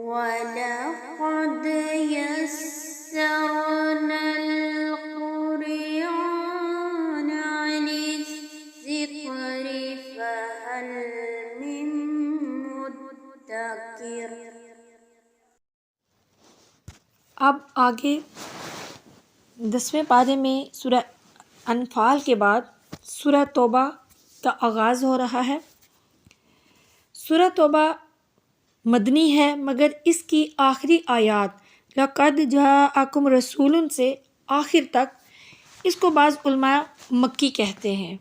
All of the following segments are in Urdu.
وَلَقَدْ يَسَّرْنَا الْقُرْآنَ لِلذِّكْرِ فَهَلْ مِن مُّدَّكِرٍ۔ اب آگے 10ویں پارے میں سورہ انفال کے بعد سورہ توبہ کا آغاز ہو رہا ہے۔ سورہ توبہ مدنی ہے، مگر اس کی آخری آیات لَقَدْ جَاءَكُمْ رَسُولٌ سے آخر تک اس کو بعض علماء مکی کہتے ہیں۔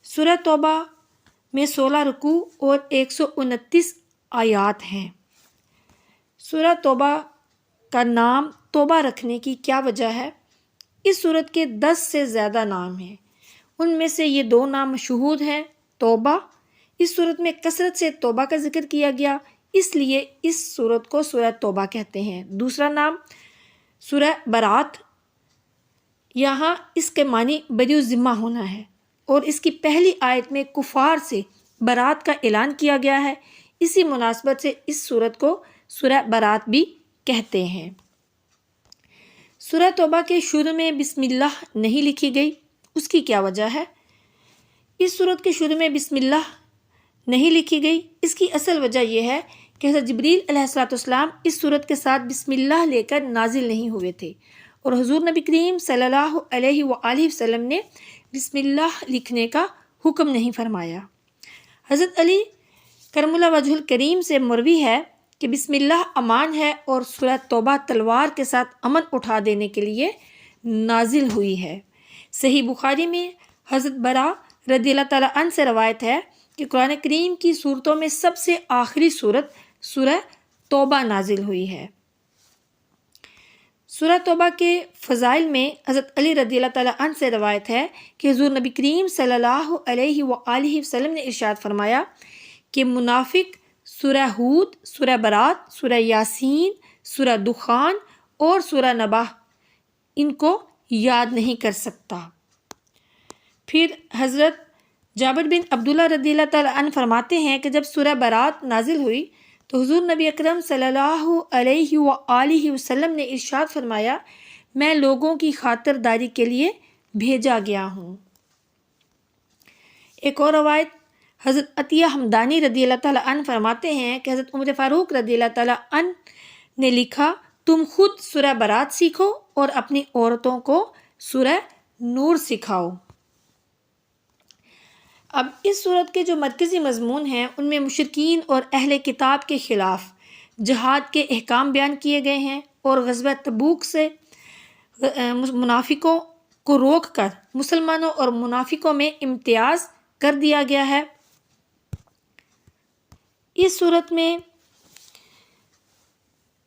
سورہ توبہ میں 16 رکوع اور 129 آیات ہیں۔ سورہ توبہ کا نام توبہ رکھنے کی کیا وجہ ہے؟ اس سورت کے 10 سے زیادہ نام ہیں، ان میں سے یہ 2 نام مشہور ہیں۔ توبہ، اس سورت میں کثرت سے توبہ کا ذکر کیا گیا، اس لیے اس سورت کو سورہ توبہ کہتے ہیں۔ دوسرا نام سورہ برات، یہاں اس کے معنی بری الذمہ ہونا ہے، اور اس کی پہلی آیت میں کفار سے برات کا اعلان کیا گیا ہے، اسی مناسبت سے اس سورت کو سورہ برات بھی کہتے ہیں۔ سورہ توبہ کے شروع میں بسم اللہ نہیں لکھی گئی، اس کی کیا وجہ ہے؟ اس سورت کے شروع میں بسم اللہ نہیں لکھی گئی، اس کی اصل وجہ یہ ہے کہ حضرت جبریل علیہ السلام اس سورت کے ساتھ بسم اللہ لے کر نازل نہیں ہوئے تھے، اور حضور نبی کریم صلی اللہ علیہ وآلہ وسلم نے بسم اللہ لکھنے کا حکم نہیں فرمایا۔ حضرت علی کرم اللہ وجہ الکریم سے مروی ہے کہ بسم اللہ امان ہے، اور سورہ توبہ تلوار کے ساتھ امن اٹھا دینے کے لیے نازل ہوئی ہے۔ صحیح بخاری میں حضرت برا رضی اللہ تعالیٰ عنہ سے روایت ہے کہ قرآن کریم کی صورتوں میں سب سے آخری صورت سورہ توبہ نازل ہوئی ہے۔ سورہ توبہ کے فضائل میں حضرت علی رضی اللہ تعالیٰ عنہ سے روایت ہے کہ حضور نبی کریم صلی اللہ علیہ وآلہ وسلم نے ارشاد فرمایا کہ منافق سورہ ہود، سورہ برات، سورہ یاسین، سورہ دخان اور سورہ نبا ان کو یاد نہیں کر سکتا۔ پھر حضرت جابر بن عبداللہ رضی اللہ تعالیٰ عنہ فرماتے ہیں کہ جب سورہ برات نازل ہوئی تو حضور نبی اکرم صلی اللہ علیہ وآلہ وسلم نے ارشاد فرمایا، میں لوگوں کی خاطر داری کے لیے بھیجا گیا ہوں۔ ایک اور روایت حضرت عطیہ حمدانی رضی اللہ تعالیٰ عنہ فرماتے ہیں کہ حضرت عمر فاروق رضی اللہ تعالیٰ عنہ نے لکھا، تم خود سورہ برات سیکھو اور اپنی عورتوں کو سورہ نور سکھاؤ۔ اب اس صورت کے جو مرکزی مضمون ہیں ان میں مشرکین اور اہل کتاب کے خلاف جہاد کے احکام بیان کیے گئے ہیں، اور غزوہ تبوک سے منافقوں کو روک کر مسلمانوں اور منافقوں میں امتیاز کر دیا گیا ہے۔ اس صورت میں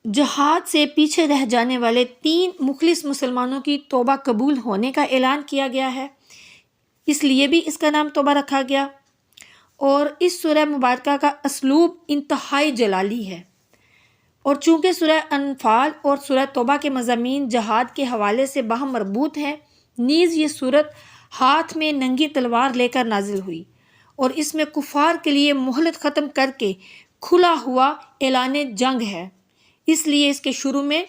جہاد سے پیچھے رہ جانے والے 3 مخلص مسلمانوں کی توبہ قبول ہونے کا اعلان کیا گیا ہے، اس لیے بھی اس کا نام توبہ رکھا گیا۔ اور اس سورہ مبارکہ کا اسلوب انتہائی جلالی ہے، اور چونکہ سورہ انفال اور سورہ توبہ کے مضامین جہاد کے حوالے سے باہم مربوط ہیں، نیز یہ سورت ہاتھ میں ننگی تلوار لے کر نازل ہوئی، اور اس میں کفار کے لیے مہلت ختم کر کے کھلا ہوا اعلان جنگ ہے، اس لیے اس کے شروع میں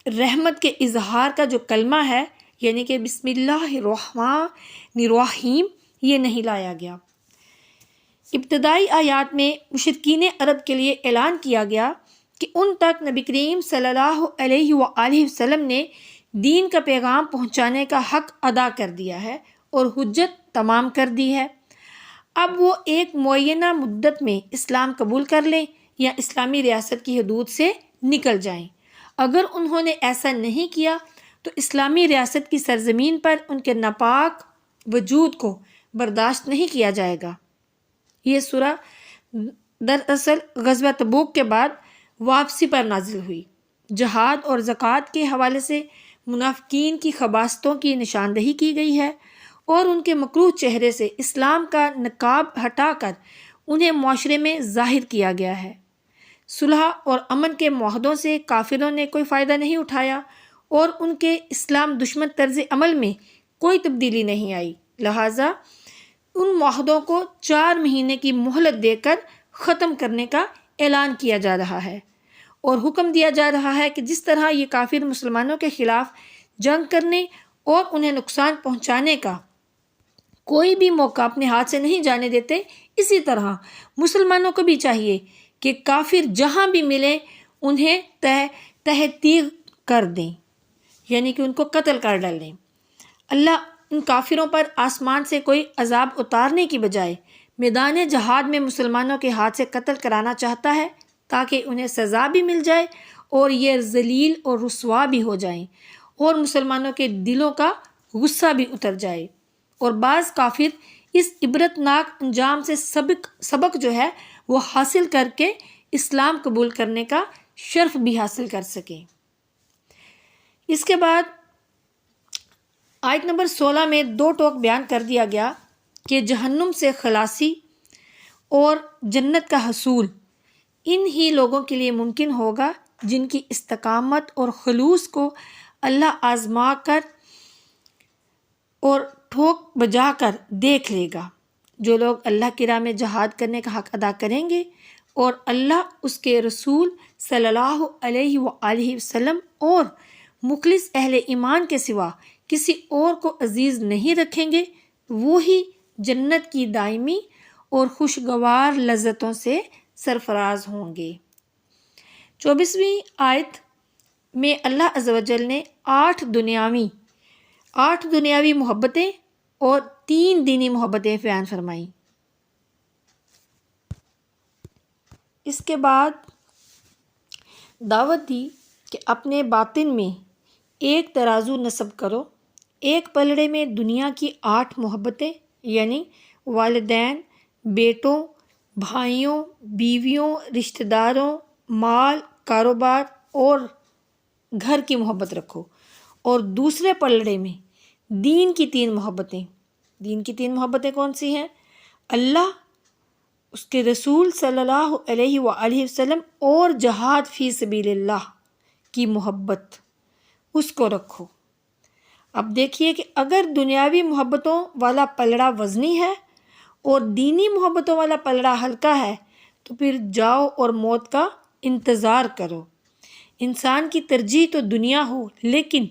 رحمت کے اظہار کا جو کلمہ ہے، یعنی کہ بسم اللہ الرحمن الرحیم، یہ نہیں لایا گیا۔ ابتدائی آیات میں مشرکین عرب کے لیے اعلان کیا گیا کہ ان تک نبی کریم صلی اللہ علیہ وآلہ وسلم نے دین کا پیغام پہنچانے کا حق ادا کر دیا ہے اور حجت تمام کر دی ہے، اب وہ ایک معینہ مدت میں اسلام قبول کر لیں یا اسلامی ریاست کی حدود سے نکل جائیں۔ اگر انہوں نے ایسا نہیں کیا تو اسلامی ریاست کی سرزمین پر ان کے ناپاک وجود کو برداشت نہیں کیا جائے گا۔ یہ سورہ دراصل غزوہ تبوک کے بعد واپسی پر نازل ہوئی۔ جہاد اور زکوٰۃ کے حوالے سے منافقین کی خباثتوں کی نشاندہی کی گئی ہے، اور ان کے مکروہ چہرے سے اسلام کا نقاب ہٹا کر انہیں معاشرے میں ظاہر کیا گیا ہے۔ صلح اور امن کے معاہدوں سے کافروں نے کوئی فائدہ نہیں اٹھایا، اور ان کے اسلام دشمن طرز عمل میں کوئی تبدیلی نہیں آئی، لہٰذا ان معاہدوں کو 4 مہینے کی مہلت دے کر ختم کرنے کا اعلان کیا جا رہا ہے۔ اور حکم دیا جا رہا ہے کہ جس طرح یہ کافر مسلمانوں کے خلاف جنگ کرنے اور انہیں نقصان پہنچانے کا کوئی بھی موقع اپنے ہاتھ سے نہیں جانے دیتے، اسی طرح مسلمانوں کو بھی چاہیے کہ کافر جہاں بھی ملے انہیں تہ تیغ کر دیں، یعنی کہ ان کو قتل کر ڈالیں۔ اللہ ان کافروں پر آسمان سے کوئی عذاب اتارنے کی بجائے میدان جہاد میں مسلمانوں کے ہاتھ سے قتل کرانا چاہتا ہے تاکہ انہیں سزا بھی مل جائے اور یہ ذلیل اور رسوا بھی ہو جائیں اور مسلمانوں کے دلوں کا غصہ بھی اتر جائے، اور بعض کافر اس عبرت ناک انجام سے سبق جو ہے وہ حاصل کر کے اسلام قبول کرنے کا شرف بھی حاصل کر سکیں۔ اس کے بعد آیت نمبر 16 میں 2 ٹوک بیان کر دیا گیا کہ جہنم سے خلاصی اور جنت کا حصول ان ہی لوگوں کے لیے ممکن ہوگا جن کی استقامت اور خلوص کو اللہ آزما کر اور ٹھوک بجا کر دیکھ لے گا۔ جو لوگ اللہ کی راہ میں جہاد کرنے کا حق ادا کریں گے اور اللہ اس کے رسول صلی اللہ علیہ وآلہ وسلم اور مخلص اہل ایمان کے سوا کسی اور کو عزیز نہیں رکھیں گے، وہی جنت کی دائمی اور خوشگوار لذتوں سے سرفراز ہوں گے۔ 24ویں آیت میں اللہ عز و جل نے 8 دنیاوی محبتیں اور 3 دینی محبتیں بیان فرمائیں۔ اس کے بعد دعوت دی کہ اپنے باطن میں ایک ترازو نصب کرو، ایک پلڑے میں دنیا کی 8 محبتیں یعنی والدین، بیٹوں، بھائیوں، بیویوں، رشتہ داروں، مال، کاروبار اور گھر کی محبت رکھو، اور دوسرے پلڑے میں دین کی 3 محبتیں۔ دین کی 3 محبتیں کون سی ہیں؟ اللہ، اس کے رسول صلی اللہ علیہ وآلہ وسلم اور جہاد فی سبیل اللہ کی محبت، اس کو رکھو۔ اب دیکھیے کہ اگر دنیاوی محبتوں والا پلڑا وزنی ہے اور دینی محبتوں والا پلڑا ہلکا ہے تو پھر جاؤ اور موت کا انتظار کرو۔ انسان کی ترجیح تو دنیا ہو، لیکن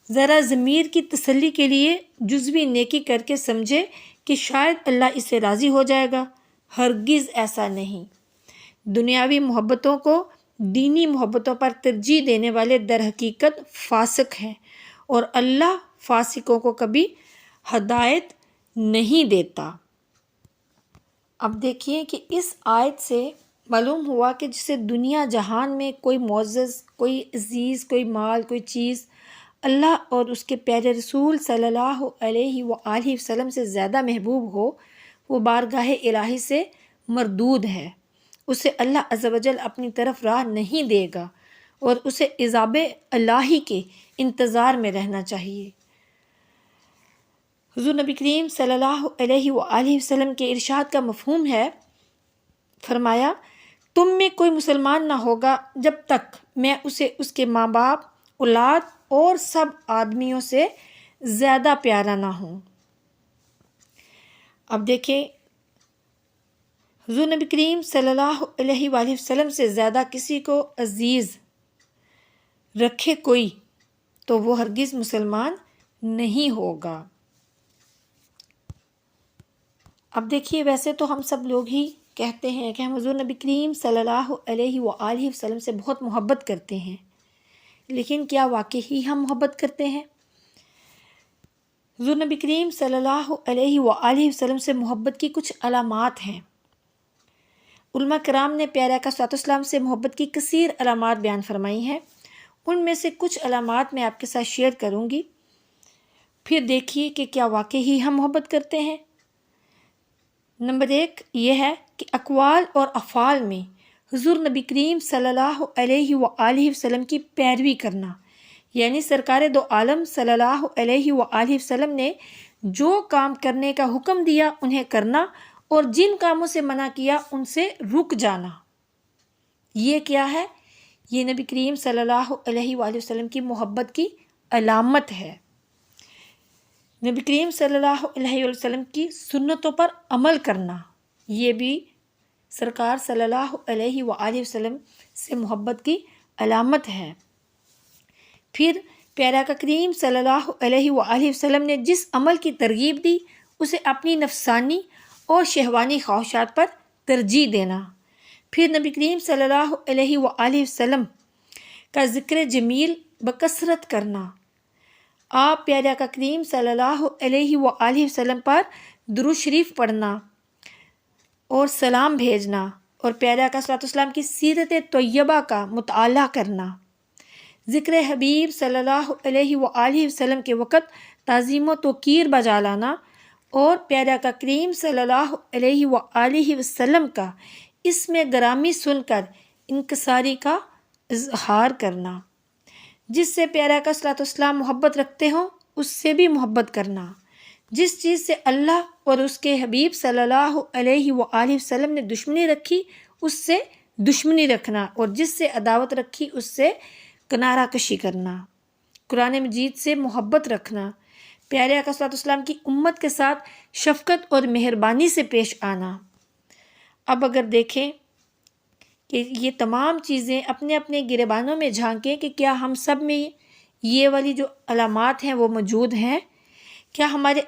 ذرا ضمیر کی تسلی کے لیے جزوی نیکی کر کے سمجھے کہ شاید اللہ اس سے راضی ہو جائے گا۔ ہرگز ایسا نہیں۔ دنیاوی محبتوں کو دینی محبتوں پر ترجیح دینے والے در حقیقت فاسق ہیں، اور اللہ فاسقوں کو کبھی ہدایت نہیں دیتا۔ اب دیکھیے کہ اس آیت سے معلوم ہوا کہ جسے دنیا جہان میں کوئی معزز، کوئی عزیز، کوئی مال، کوئی چیز اللہ اور اس کے پیارے رسول صلی اللہ علیہ وآلہ وسلم سے زیادہ محبوب ہو، وہ بارگاہ الہی سے مردود ہے، اسے اللہ عز و جل اپنی طرف راہ نہیں دے گا اور اسے عذاب الہی کے انتظار میں رہنا چاہیے۔ حضور نبی کریم صلی اللہ علیہ وآلہ وسلم کے ارشاد کا مفہوم ہے، فرمایا تم میں کوئی مسلمان نہ ہوگا جب تک میں اسے اس کے ماں باپ، اولاد اور سب آدمیوں سے زیادہ پیارا نہ ہوں۔ اب دیکھیں حضور نبی کریم صلی اللہ علیہ وآلہ وسلم سے زیادہ کسی کو عزیز رکھے کوئی تو وہ ہرگز مسلمان نہیں ہوگا۔ اب دیکھیے ویسے تو ہم سب لوگ ہی کہتے ہیں کہ ہم حضور نبی کریم صلی اللہ علیہ وآلہ وسلم سے بہت محبت کرتے ہیں، لیکن کیا واقعی ہم محبت کرتے ہیں؟ حضور نبی کریم صلی اللہ علیہ وآلہ وسلم سے محبت کی کچھ علامات ہیں۔ علماء کرام نے پیارے آقا صلی اللہ علیہ وسلم سے محبت کی کثیر علامات بیان فرمائی ہیں، ان میں سے کچھ علامات میں آپ کے ساتھ شیئر کروں گی، پھر دیکھیے کہ کیا واقعی ہم محبت کرتے ہیں۔ نمبر 1 یہ ہے کہ اقوال اور افعال میں حضور نبی کریم صلی اللہ علیہ وآلہ وسلم کی پیروی کرنا، یعنی سرکار دو عالم صلی اللہ علیہ وآلہ وسلم نے جو کام کرنے کا حکم دیا انہیں کرنا اور جن کاموں سے منع کیا ان سے رک جانا۔ یہ کیا ہے؟ یہ نبی کریم صلی اللہ علیہ وآلہ وسلم کی محبت کی علامت ہے۔ نبی کریم صلی اللہ علیہ وسلم کی سنتوں پر عمل کرنا، یہ بھی سرکار صلی اللہ علیہ وآلہ وسلم سے محبت کی علامت ہے۔ پھر پیارے آقا کریم صلی اللہ علیہ وآلہ وسلم نے جس عمل کی ترغیب دی اسے اپنی نفسانی اور شہوانی خواہشات پر ترجیح دینا۔ پھر نبی کریم صلی اللہ علیہ وآلہ وسلم کا ذکر جمیل بکثرت کرنا۔ آپ پیارے آقا کریم صلی اللہ علیہ وآلہ وسلم پر درود شریف پڑھنا اور سلام بھیجنا اور پیارے آقا صلی اللہ علیہ وسلم کی سیرت طیبہ کا مطالعہ کرنا۔ ذکر حبیب صلی اللہ علیہ وآلہ وسلم کے وقت تعظیم و توقیر بجا لانا اور پیارے آقا کریم صلی اللہ علیہ وآلہ وسلم کا اسم گرامی سن کر انکساری کا اظہار کرنا۔ جس سے پیارے آقا صلی اللہ علیہ وسلم محبت رکھتے ہوں اس سے بھی محبت کرنا۔ جس چیز سے اللہ اور اس کے حبیب صلی اللہ علیہ وآلہ وسلم نے دشمنی رکھی اس سے دشمنی رکھنا اور جس سے عداوت رکھی اس سے کنارہ کشی کرنا۔ قرآن مجید سے محبت رکھنا، پیارے آقا صلی اللہ علیہ وسلم کی امت کے ساتھ شفقت اور مہربانی سے پیش آنا۔ اب اگر دیکھیں کہ یہ تمام چیزیں اپنے اپنے گریبانوں میں جھانکیں کہ کیا ہم سب میں یہ والی جو علامات ہیں وہ موجود ہیں؟ کیا ہمارے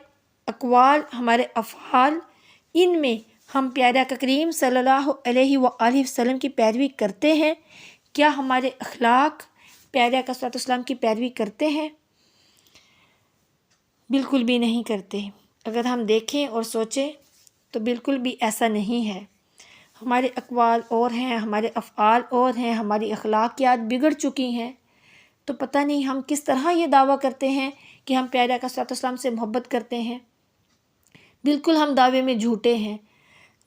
اقوال، ہمارے افعال، ان میں ہم پیارے آقا کریم صلی اللہ علیہ وآلہ وسلم کی پیروی کرتے ہیں؟ کیا ہمارے اخلاق پیارے آقا صلی اللہ علیہ وسلم کی پیروی کرتے ہیں؟ بالکل بھی نہیں کرتے۔ اگر ہم دیکھیں اور سوچیں تو بالکل بھی ایسا نہیں ہے۔ ہمارے اقوال اور ہیں، ہمارے افعال اور ہیں، ہماری اخلاقیات بگڑ چکی ہیں، تو پتہ نہیں ہم کس طرح یہ دعویٰ کرتے ہیں کہ ہم پیارے آقا صلی اللہ علیہ وسلم سے محبت کرتے ہیں۔ بالکل ہم دعوے میں جھوٹے ہیں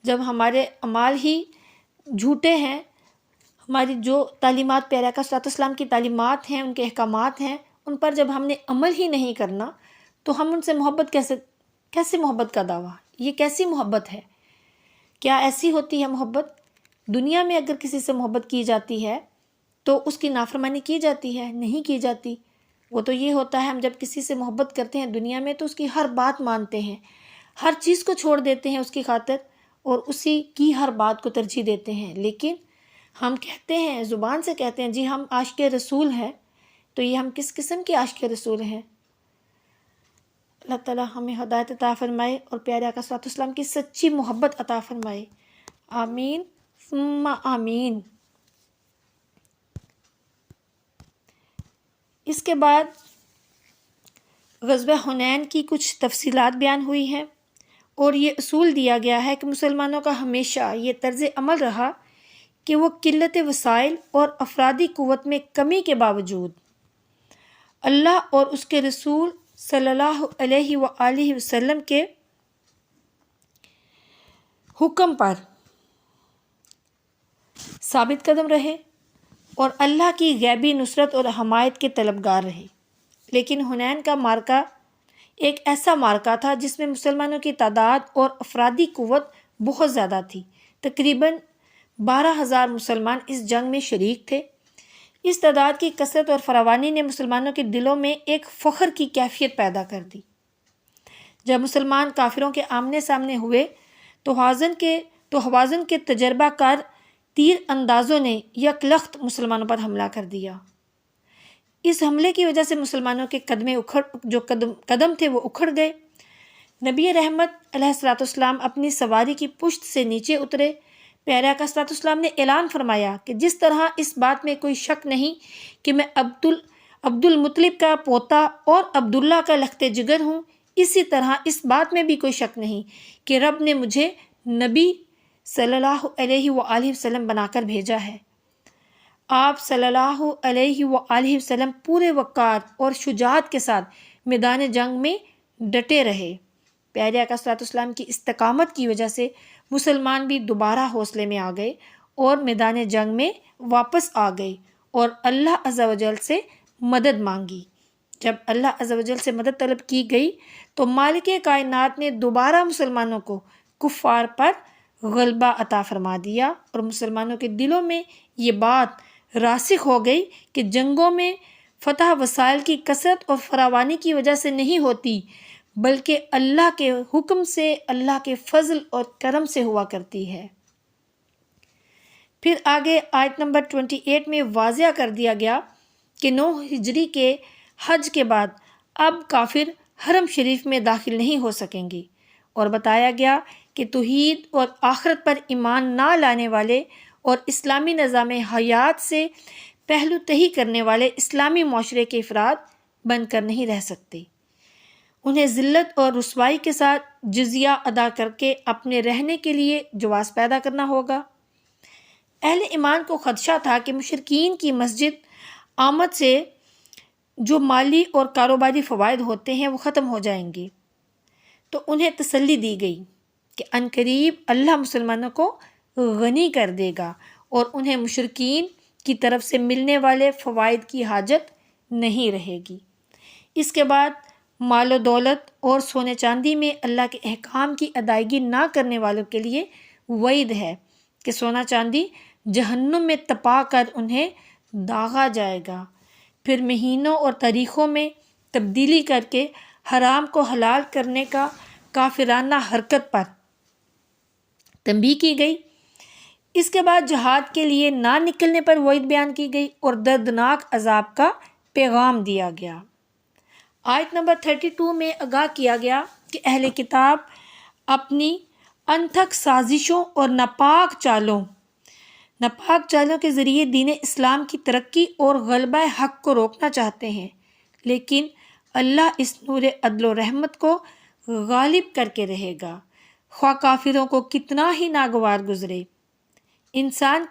جب ہمارے اعمال ہی جھوٹے ہیں۔ ہماری جو تعلیمات پیارے آقا صلی اللہ علیہ وسلم کی تعلیمات ہیں، ان کے احکامات ہیں، ان پر جب ہم نے عمل ہی نہیں کرنا تو ہم ان سے محبت کیسے محبت کا دعویٰ؟ یہ کیسی محبت ہے؟ کیا ایسی ہوتی ہے محبت؟ دنیا میں اگر کسی سے محبت کی جاتی ہے تو اس کی نافرمانی کی جاتی ہے؟ نہیں کی جاتی۔ وہ تو یہ ہوتا ہے ہم جب کسی سے محبت کرتے ہیں دنیا میں تو اس کی ہر بات مانتے ہیں، ہر چیز کو چھوڑ دیتے ہیں اس کی خاطر اور اسی کی ہر بات کو ترجیح دیتے ہیں۔ لیکن ہم کہتے ہیں، زبان سے کہتے ہیں جی ہم عاشق رسول ہیں، تو یہ ہم کس قسم کے عاشق رسول ہیں؟ اللہ تعالیٰ ہمیں ہدایت عطا فرمائے اور پیارے آقا صلی اللہ علیہ وسلم کی سچی محبت عطا فرمائے۔ آمین ثم آمین۔ اس کے بعد غزوہ حنین کی کچھ تفصیلات بیان ہوئی ہیں اور یہ اصول دیا گیا ہے کہ مسلمانوں کا ہمیشہ یہ طرز عمل رہا کہ وہ قلت وسائل اور افرادی قوت میں کمی کے باوجود اللہ اور اس کے رسول صلی اللہ علیہ وآلہ وسلم کے حکم پر ثابت قدم رہے اور اللہ کی غیبی نصرت اور حمایت کے طلبگار رہے۔ لیکن حنین کا معرکہ ایک ایسا معرکہ تھا جس میں مسلمانوں کی تعداد اور افرادی قوت بہت زیادہ تھی۔ تقریباً 12,000 مسلمان اس جنگ میں شریک تھے۔ اس تعداد کی کثرت اور فراوانی نے مسلمانوں کے دلوں میں ایک فخر کی کیفیت پیدا کر دی۔ جب مسلمان کافروں کے آمنے سامنے ہوئے تو حوازن کے تجربہ کار تیر اندازوں نے یک لخت مسلمانوں پر حملہ کر دیا۔ اس حملے کی وجہ سے مسلمانوں کے قدم تھے وہ اکھڑ گئے۔ نبی رحمت علیہ الصلوۃ والسلام اپنی سواری کی پشت سے نیچے اترے۔ پیارے آقا صلی اللہ علیہ وسلم نے اعلان فرمایا کہ جس طرح اس بات میں کوئی شک نہیں کہ میں عبد المطلب کا پوتا اور عبداللہ کا لخت جگر ہوں، اسی طرح اس بات میں بھی کوئی شک نہیں کہ رب نے مجھے نبی صلی اللہ علیہ وآلہ وسلم بنا کر بھیجا ہے۔ آپ صلی اللہ علیہ وآلہ وسلم پورے وقار اور شجاعت کے ساتھ میدان جنگ میں ڈٹے رہے۔ پیارے آقا صلی اللہ علیہ وسلم کی استقامت کی وجہ سے مسلمان بھی دوبارہ حوصلے میں آ گئے اور میدان جنگ میں واپس آ گئے اور اللہ عز و جل سے مدد مانگی۔ جب اللہ عز و جل سے مدد طلب کی گئی تو مالک کائنات نے دوبارہ مسلمانوں کو کفار پر غلبہ عطا فرما دیا اور مسلمانوں کے دلوں میں یہ بات راسخ ہو گئی کہ جنگوں میں فتح وسائل کی کثرت اور فراوانی کی وجہ سے نہیں ہوتی بلکہ اللہ کے حکم سے، اللہ کے فضل اور کرم سے ہوا کرتی ہے۔ پھر آگے آیت نمبر 28 میں واضح کر دیا گیا کہ 9 ہجری کے حج کے بعد اب کافر حرم شریف میں داخل نہیں ہو سکیں گے، اور بتایا گیا کہ توحید اور آخرت پر ایمان نہ لانے والے اور اسلامی نظام حیات سے پہلو تہی کرنے والے اسلامی معاشرے کے افراد بن کر نہیں رہ سکتے۔ انہیں ذلت اور رسوائی کے ساتھ جزیہ ادا کر کے اپنے رہنے کے لیے جواز پیدا کرنا ہوگا۔ اہل ایمان کو خدشہ تھا کہ مشرکین کی مسجد آمد سے جو مالی اور کاروباری فوائد ہوتے ہیں وہ ختم ہو جائیں گے، تو انہیں تسلی دی گئی کہ عنقریب اللہ مسلمانوں کو غنی کر دے گا اور انہیں مشرکین کی طرف سے ملنے والے فوائد کی حاجت نہیں رہے گی۔ اس کے بعد مال و دولت اور سونے چاندی میں اللہ کے احکام کی ادائیگی نہ کرنے والوں کے لیے وعید ہے کہ سونا چاندی جہنم میں تپا کر انہیں داغا جائے گا۔ پھر مہینوں اور تاریخوں میں تبدیلی کر کے حرام کو حلال کرنے کا کافرانہ حرکت پر تنبیہ کی گئی۔ اس کے بعد جہاد کے لیے نہ نکلنے پر وعید بیان کی گئی اور دردناک عذاب کا پیغام دیا گیا۔ آیت نمبر 32 میں آگاہ کیا گیا کہ اہل کتاب اپنی انتھک سازشوں اور ناپاک چالوں کے ذریعے دین اسلام کی ترقی اور غلبہ حق کو روکنا چاہتے ہیں، لیکن اللہ اس نور عدل و رحمت کو غالب کر کے رہے گا، خواہ کافروں کو کتنا ہی ناگوار گزرے۔ انسان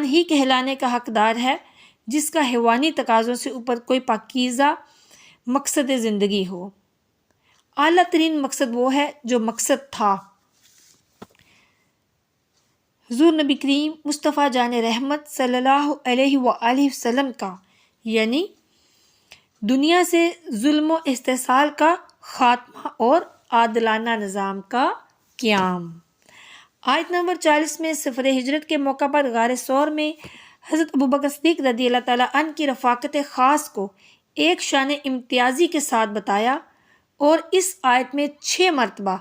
ہی کہلانے کا حقدار ہے جس کا حیوانی تقاضوں سے اوپر کوئی پاکیزہ مقصد زندگی ہو۔ اعلیٰ ترین مقصد وہ ہے جو مقصد تھا حضور نبی کریم مصطفیٰ جان رحمت صلی اللہ علیہ وآلہ وسلم کا، یعنی دنیا سے ظلم و استحصال کا خاتمہ اور عادلانہ نظام کا قیام۔ آیت نمبر 40 میں سفر ہجرت کے موقع پر غار ثور میں حضرت ابوبکر صدیق رضی اللہ تعالیٰ عنہ کی رفاقت خاص کو ایک شان امتیازی کے ساتھ بتایا، اور اس آیت میں 6 مرتبہ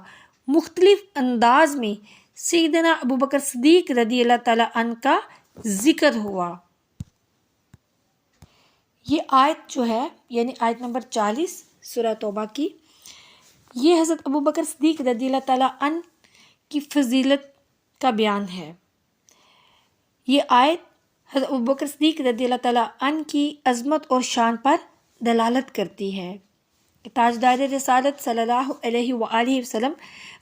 مختلف انداز میں سیدنا ابوبکر صدیق رضی اللہ تعالیٰ عنہ کا ذکر ہوا۔ یہ آیت جو ہے یعنی آیت نمبر 40 سورہ توبہ کی، یہ حضرت ابوبکر صدیق رضی اللہ تعالیٰ عنہ کی فضیلت کا بیان ہے۔ یہ آیت حضرت ابوبکر صدیق رضی اللہ تعالیٰ عنہ کی عظمت اور شان پر دلالت کرتی ہے۔ تاجدار رسالت صلی اللہ علیہ وآلہ وسلم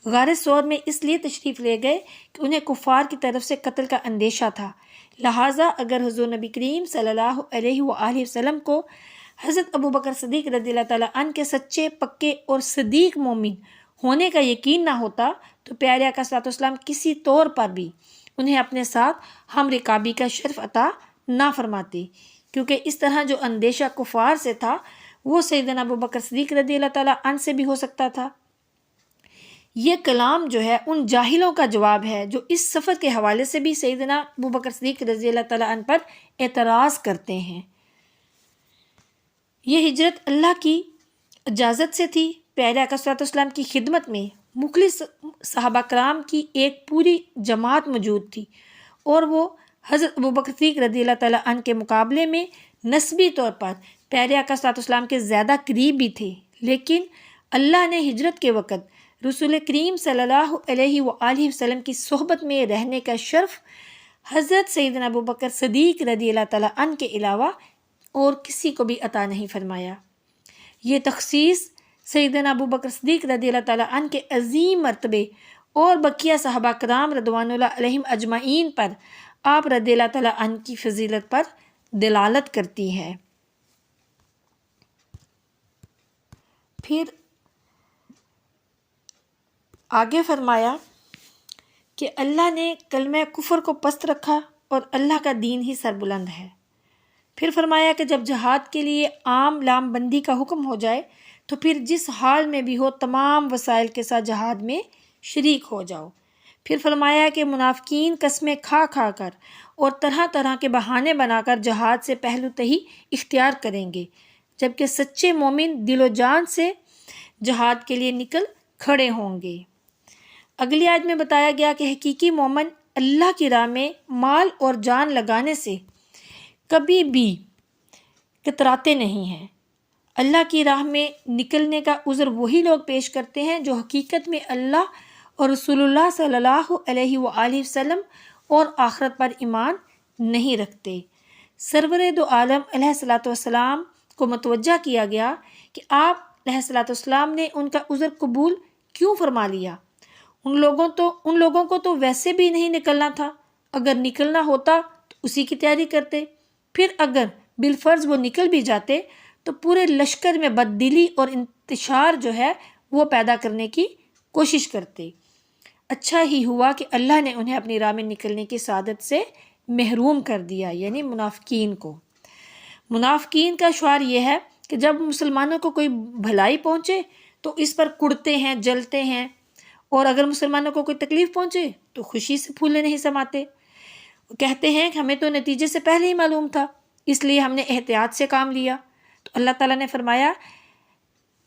غار ثور میں اس لیے تشریف لے گئے کہ انہیں کفار کی طرف سے قتل کا اندیشہ تھا، لہٰذا اگر حضور نبی کریم صلی اللہ علیہ وآلہ وسلم کو حضرت ابوبکر صدیق رضی اللہ تعالیٰ عنہ کے سچے، پکے اور صدیق مومن ہونے کا یقین نہ ہوتا تو پیارے آقا صلی اللہ علیہ وسلم کسی طور پر بھی انہیں اپنے ساتھ ہم رکابی کا شرف عطا نہ فرماتے، کیونکہ اس طرح جو اندیشہ کفار سے تھا وہ سیدنا ابوبکر صدیق رضی اللہ تعالیٰ عنہ سے بھی ہو سکتا تھا۔ یہ کلام جو ہے ان جاہلوں کا جواب ہے جو اس سفر کے حوالے سے بھی سیدنا ابوبکر صدیق رضی اللہ تعالیٰ عنہ پر اعتراض کرتے ہیں۔ یہ ہجرت اللہ کی اجازت سے تھی۔ پیارے آقا صلی اللہ علیہ وسلم کی خدمت میں مخلص صحابہ کرام کی ایک پوری جماعت موجود تھی، اور وہ حضرت ابوبکر صدیق رضی اللہ تعالیٰ عنہ کے مقابلے میں نسبی طور پر پیارے آقا صلی اللہ علیہ وسلم کے زیادہ قریب بھی تھے، لیکن اللہ نے ہجرت کے وقت رسول کریم صلی اللہ علیہ وآلہ وسلم کی صحبت میں رہنے کا شرف حضرت سیدنا ابوبکر صدیق رضی اللہ تعالیٰ عنہ کے علاوہ اور کسی کو بھی عطا نہیں فرمایا۔ یہ تخصیص سیدنا ابوبکر صدیق رضی اللہ تعالیٰ عنہ کے عظیم مرتبے اور بقیہ صحابہ کرام رضوان اللہ علیہم اجمعین پر آپ رضی اللہ تعالیٰ عنہ کی فضیلت پر دلالت کرتی ہے۔ پھر آگے فرمایا کہ اللہ نے کلمہ کفر کو پست رکھا اور اللہ کا دین ہی سربلند ہے۔ پھر فرمایا کہ جب جہاد کے لیے عام لام بندی کا حکم ہو جائے تو پھر جس حال میں بھی ہو تمام وسائل کے ساتھ جہاد میں شریک ہو جاؤ۔ پھر فرمایا کہ منافقین قسمیں کھا کھا کر اور طرح طرح کے بہانے بنا کر جہاد سے پہلو تہی اختیار کریں گے، جبکہ سچے مومن دل و جان سے جہاد کے لیے نکل کھڑے ہوں گے۔ اگلی آیت میں بتایا گیا کہ حقیقی مومن اللہ کی راہ میں مال اور جان لگانے سے کبھی بھی کتراتے نہیں ہیں۔ اللہ کی راہ میں نکلنے کا عذر وہی لوگ پیش کرتے ہیں جو حقیقت میں اللہ اور رسول اللہ صلی اللہ علیہ وآلہ وسلم اور آخرت پر ایمان نہیں رکھتے۔ سرور دو عالم علیہ الصلوۃ والسلام کو متوجہ کیا گیا کہ آپ علیہ الصلوۃ والسلام نے ان کا عذر قبول کیوں فرما لیا۔ ان لوگوں کو تو ویسے بھی نہیں نکلنا تھا، اگر نکلنا ہوتا تو اسی کی تیاری کرتے، پھر اگر بالفرض وہ نکل بھی جاتے تو پورے لشکر میں بددلی اور انتشار جو ہے وہ پیدا کرنے کی کوشش کرتے۔ اچھا ہی ہوا کہ اللہ نے انہیں اپنی راہ میں نکلنے کی سعادت سے محروم کر دیا، یعنی منافقین کو۔ منافقین کا شعار یہ ہے کہ جب مسلمانوں کو کوئی بھلائی پہنچے تو اس پر کڑتے ہیں، جلتے ہیں، اور اگر مسلمانوں کو کوئی تکلیف پہنچے تو خوشی سے پھولے نہیں سماتے۔ کہتے ہیں کہ ہمیں تو نتیجے سے پہلے ہی معلوم تھا، اس لیے ہم نے احتیاط سے کام لیا۔ تو اللہ تعالیٰ نے فرمایا،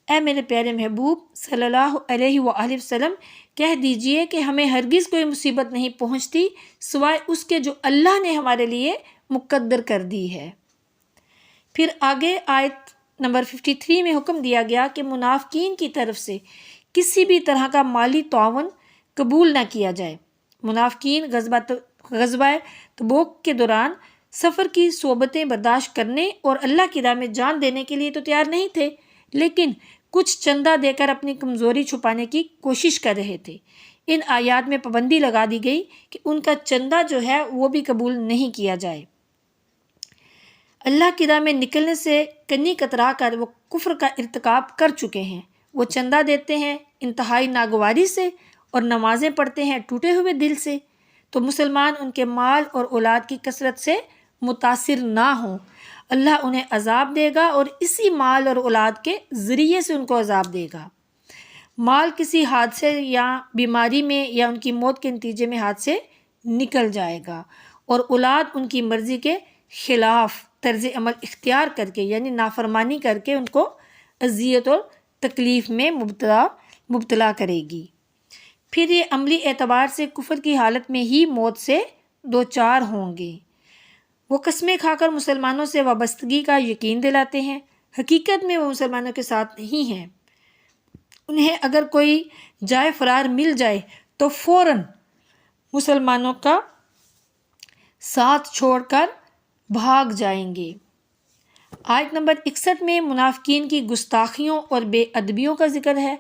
اے میرے پیارے محبوب صلی اللہ علیہ وآلہ وسلم، کہہ دیجئے کہ ہمیں ہرگز کوئی مصیبت نہیں پہنچتی سوائے اس کے جو اللہ نے ہمارے لیے مقدر کر دی ہے۔ پھر آگے آیت نمبر 53 میں حکم دیا گیا کہ منافقین کی طرف سے کسی بھی طرح کا مالی تعاون قبول نہ کیا جائے۔ منافقین غزوہ تبوک کے دوران سفر کی صعوبتیں برداشت کرنے اور اللہ کی راہ میں جان دینے کے لیے تو تیار نہیں تھے، لیکن کچھ چندہ دے کر اپنی کمزوری چھپانے کی کوشش کر رہے تھے۔ ان آیات میں پابندی لگا دی گئی کہ ان کا چندہ جو ہے وہ بھی قبول نہیں کیا جائے۔ اللہ کی راہ میں نکلنے سے کنی کترا کر وہ کفر کا ارتکاب کر چکے ہیں۔ وہ چندہ دیتے ہیں انتہائی ناگواری سے اور نمازیں پڑھتے ہیں ٹوٹے ہوئے دل سے، تو مسلمان ان کے مال اور اولاد کی کثرت سے متاثر نہ ہوں۔ اللہ انہیں عذاب دے گا اور اسی مال اور اولاد کے ذریعے سے ان کو عذاب دے گا۔ مال کسی حادثے یا بیماری میں یا ان کی موت کے نتیجے میں ہاتھ سے نکل جائے گا، اور اولاد ان کی مرضی کے خلاف طرز عمل اختیار کر کے، یعنی نافرمانی کر کے، ان کو اذیت اور تکلیف میں مبتلا کرے گی۔ پھر یہ عملی اعتبار سے کفر کی حالت میں ہی موت سے دوچار ہوں گے۔ وہ قسمیں کھا کر مسلمانوں سے وابستگی کا یقین دلاتے ہیں، حقیقت میں وہ مسلمانوں کے ساتھ نہیں ہیں۔ انہیں اگر کوئی جائے فرار مل جائے تو فوراً مسلمانوں کا ساتھ چھوڑ کر بھاگ جائیں گے۔ آیت نمبر 61 میں منافقین کی گستاخیوں اور بے ادبیوں کا ذکر ہے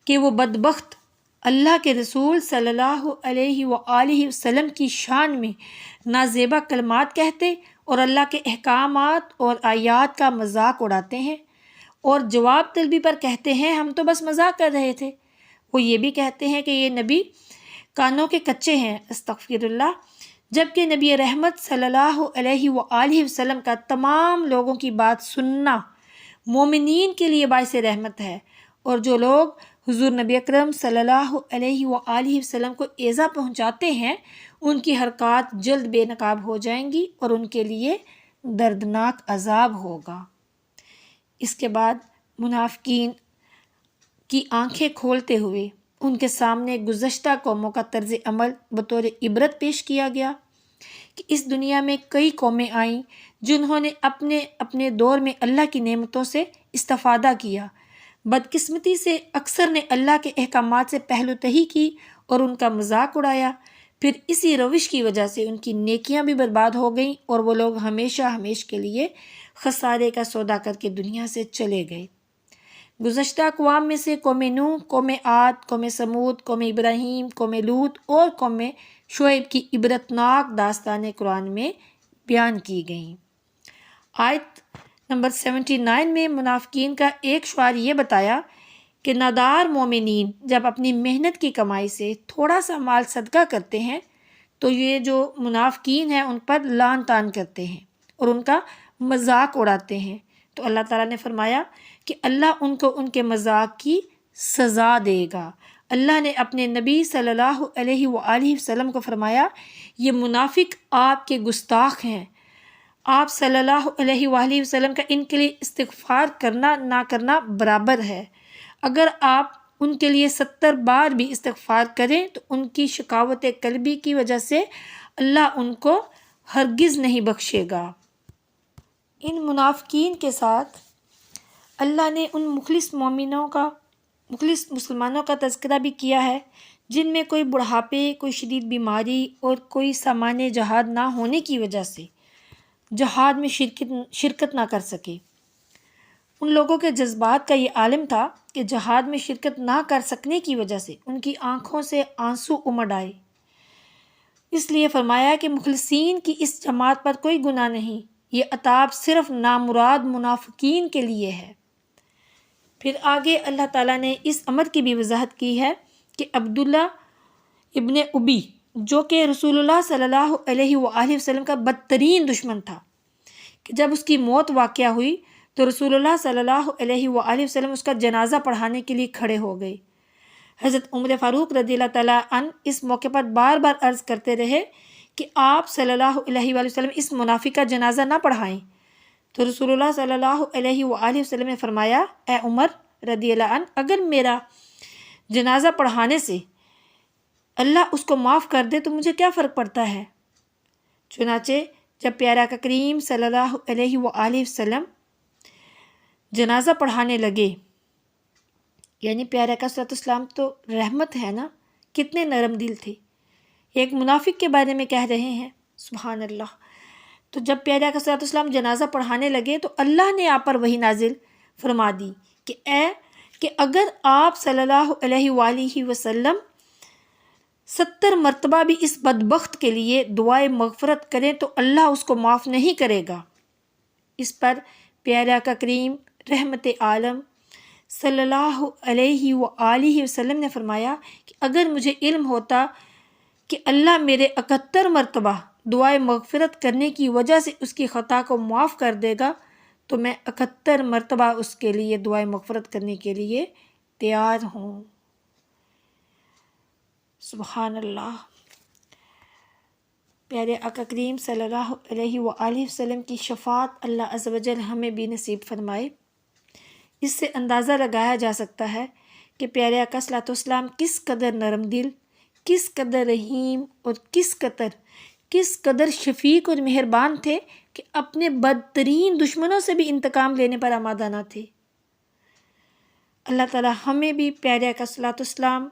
کہ وہ بدبخت اللہ کے رسول صلی اللہ علیہ وآلہ وسلم کی شان میں نازیبا کلمات کہتے اور اللہ کے احکامات اور آیات کا مذاق اڑاتے ہیں، اور جواب طلبی پر کہتے ہیں ہم تو بس مذاق کر رہے تھے۔ وہ یہ بھی کہتے ہیں کہ یہ نبی کانوں کے کچے ہیں، استغفر اللہ، جبکہ نبی رحمت صلی اللہ علیہ وآلہ وسلم کا تمام لوگوں کی بات سننا مومنین کے لیے باعث رحمت ہے، اور جو لوگ حضور نبی اکرم صلی اللہ علیہ وآلہ وسلم کو ایذا پہنچاتے ہیں ان کی حرکات جلد بے نقاب ہو جائیں گی اور ان کے لیے دردناک عذاب ہوگا۔ اس کے بعد منافقین کی آنکھیں کھولتے ہوئے ان کے سامنے گزشتہ قوموں کا طرز عمل بطور عبرت پیش کیا گیا کہ اس دنیا میں کئی قومیں آئیں جنہوں نے اپنے اپنے دور میں اللہ کی نعمتوں سے استفادہ کیا، بدقسمتی سے اکثر نے اللہ کے احکامات سے پہلو تہی کی اور ان کا مذاق اڑایا، پھر اسی روش کی وجہ سے ان کی نیکیاں بھی برباد ہو گئیں اور وہ لوگ ہمیشہ ہمیش کے لیے خسارے کا سودا کر کے دنیا سے چلے گئے۔ گزشتہ اقوام میں سے قوم نوح، قوم عاد، قوم سمود، قوم ابراہیم، قوم لوط اور قوم شعیب کی عبرتناک داستانیں قرآن میں بیان کی گئیں۔ آیت نمبر 79 میں منافقین کا ایک شعار یہ بتایا کہ نادار مومنین جب اپنی محنت کی کمائی سے تھوڑا سا مال صدقہ کرتے ہیں تو یہ جو منافقین ہیں ان پر لعن طعن کرتے ہیں اور ان کا مذاق اڑاتے ہیں، تو اللہ تعالیٰ نے فرمایا کہ اللہ ان کو ان کے مذاق کی سزا دے گا۔ اللہ نے اپنے نبی صلی اللہ علیہ وآلہ وسلم کو فرمایا، یہ منافق آپ کے گستاخ ہیں، آپ صلی اللہ علیہ وآلہ وسلم کا ان کے لیے استغفار کرنا نہ کرنا برابر ہے۔ اگر آپ ان کے لیے 70 بار بھی استغفار کریں تو ان کی شقاوت قلبی کی وجہ سے اللہ ان کو ہرگز نہیں بخشے گا۔ ان منافقین کے ساتھ اللہ نے ان مخلص مسلمانوں کا تذکرہ بھی کیا ہے جن میں کوئی بڑھاپے، کوئی شدید بیماری اور کوئی سامان جہاد نہ ہونے کی وجہ سے جہاد میں شرکت نہ کر سکے۔ ان لوگوں کے جذبات کا یہ عالم تھا کہ جہاد میں شرکت نہ کر سکنے کی وجہ سے ان کی آنکھوں سے آنسو امڈ آئے، اس لیے فرمایا کہ مخلصین کی اس جماعت پر کوئی گناہ نہیں، یہ عتاب صرف نامراد منافقین کے لیے ہے۔ پھر آگے اللہ تعالیٰ نے اس امر کی بھی وضاحت کی ہے کہ عبداللہ ابن ابی جو کہ رسول اللہ صلی اللہ علیہ وآلہ وسلم کا بدترین دشمن تھا، کہ جب اس کی موت واقع ہوئی تو رسول اللہ صلی اللہ علیہ وآلہ وسلم اس کا جنازہ پڑھانے کے لیے کھڑے ہو گئے۔ حضرت عمر فاروق رضی اللہ تعالیٰ عنہ اس موقع پر بار بار عرض کرتے رہے کہ آپ صلی اللہ علیہ وآلہ وسلم اس منافق کا جنازہ نہ پڑھائیں، تو رسول اللہ صلی اللہ علیہ وآلہ وسلم نے فرمایا، اے عمر رضی اللہ عنہ، اگر میرا جنازہ پڑھانے سے اللہ اس کو معاف کر دے تو مجھے کیا فرق پڑتا ہے؟ چنانچہ جب پیارا آقا کریم صلی اللہ علیہ وآلہ وسلم جنازہ پڑھانے لگے، یعنی پیارا آقا صلی اللہ علیہ وسلم تو رحمت ہے نا، کتنے نرم دل تھے، ایک منافق کے بارے میں کہہ رہے ہیں، سبحان اللہ۔ تو جب پیارے آقا صلی اللہ علیہ وسلم جنازہ پڑھانے لگے تو اللہ نے آپ پر وحی نازل فرما دی کہ اگر آپ صلی اللہ علیہ وآلہ وسلم 70 مرتبہ بھی اس بدبخت کے لیے دعائے مغفرت کریں تو اللہ اس کو معاف نہیں کرے گا۔ اس پر پیارے آقا کریم رحمت عالم صلی اللہ علیہ وآلہ وسلم نے فرمایا کہ اگر مجھے علم ہوتا کہ اللہ میرے 71 مرتبہ دعائے مغفرت کرنے کی وجہ سے اس کی خطا کو معاف کر دے گا تو میں 71 مرتبہ اس کے لیے دعائے مغفرت کرنے کے لیے تیار ہوں۔ سبحان اللہ۔ پیارے آقا کریم صلی اللہ علیہ وآلہ وسلم کی شفاعت اللہ عز و جل ہمیں بھی نصیب فرمائے۔ اس سے اندازہ لگایا جا سکتا ہے کہ پیارے آقا صلی اللہ علیہ وسلم کس قدر نرم دل، کس قدر رحیم اور کس قدر شفیق اور مہربان تھے کہ اپنے بدترین دشمنوں سے بھی انتقام لینے پر آمادہ نہ تھے۔ اللہ تعالی ہمیں بھی پیارے آقا صلی اللہ علیہ وسلم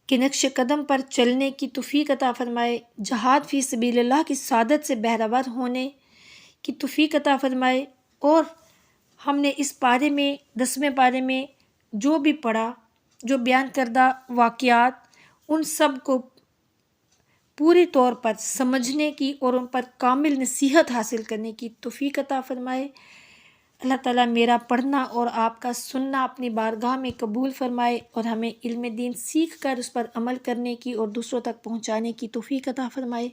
کے نقش قدم پر چلنے کی توفیق عطا فرمائے، جہاد فی سبیل اللہ کی سعادت سے بہرہور ہونے کی توفیق عطا فرمائے، اور ہم نے اس پارے میں 10ویں پارے میں جو بھی پڑھا، جو بیان کردہ واقعات، ان سب کو پوری طور پر سمجھنے کی اور ان پر کامل نصیحت حاصل کرنے کی توفیق عطا فرمائے۔ اللہ تعالیٰ میرا پڑھنا اور آپ کا سننا اپنی بارگاہ میں قبول فرمائے اور ہمیں علم دین سیکھ کر اس پر عمل کرنے کی اور دوسروں تک پہنچانے کی توفیق عطا فرمائے۔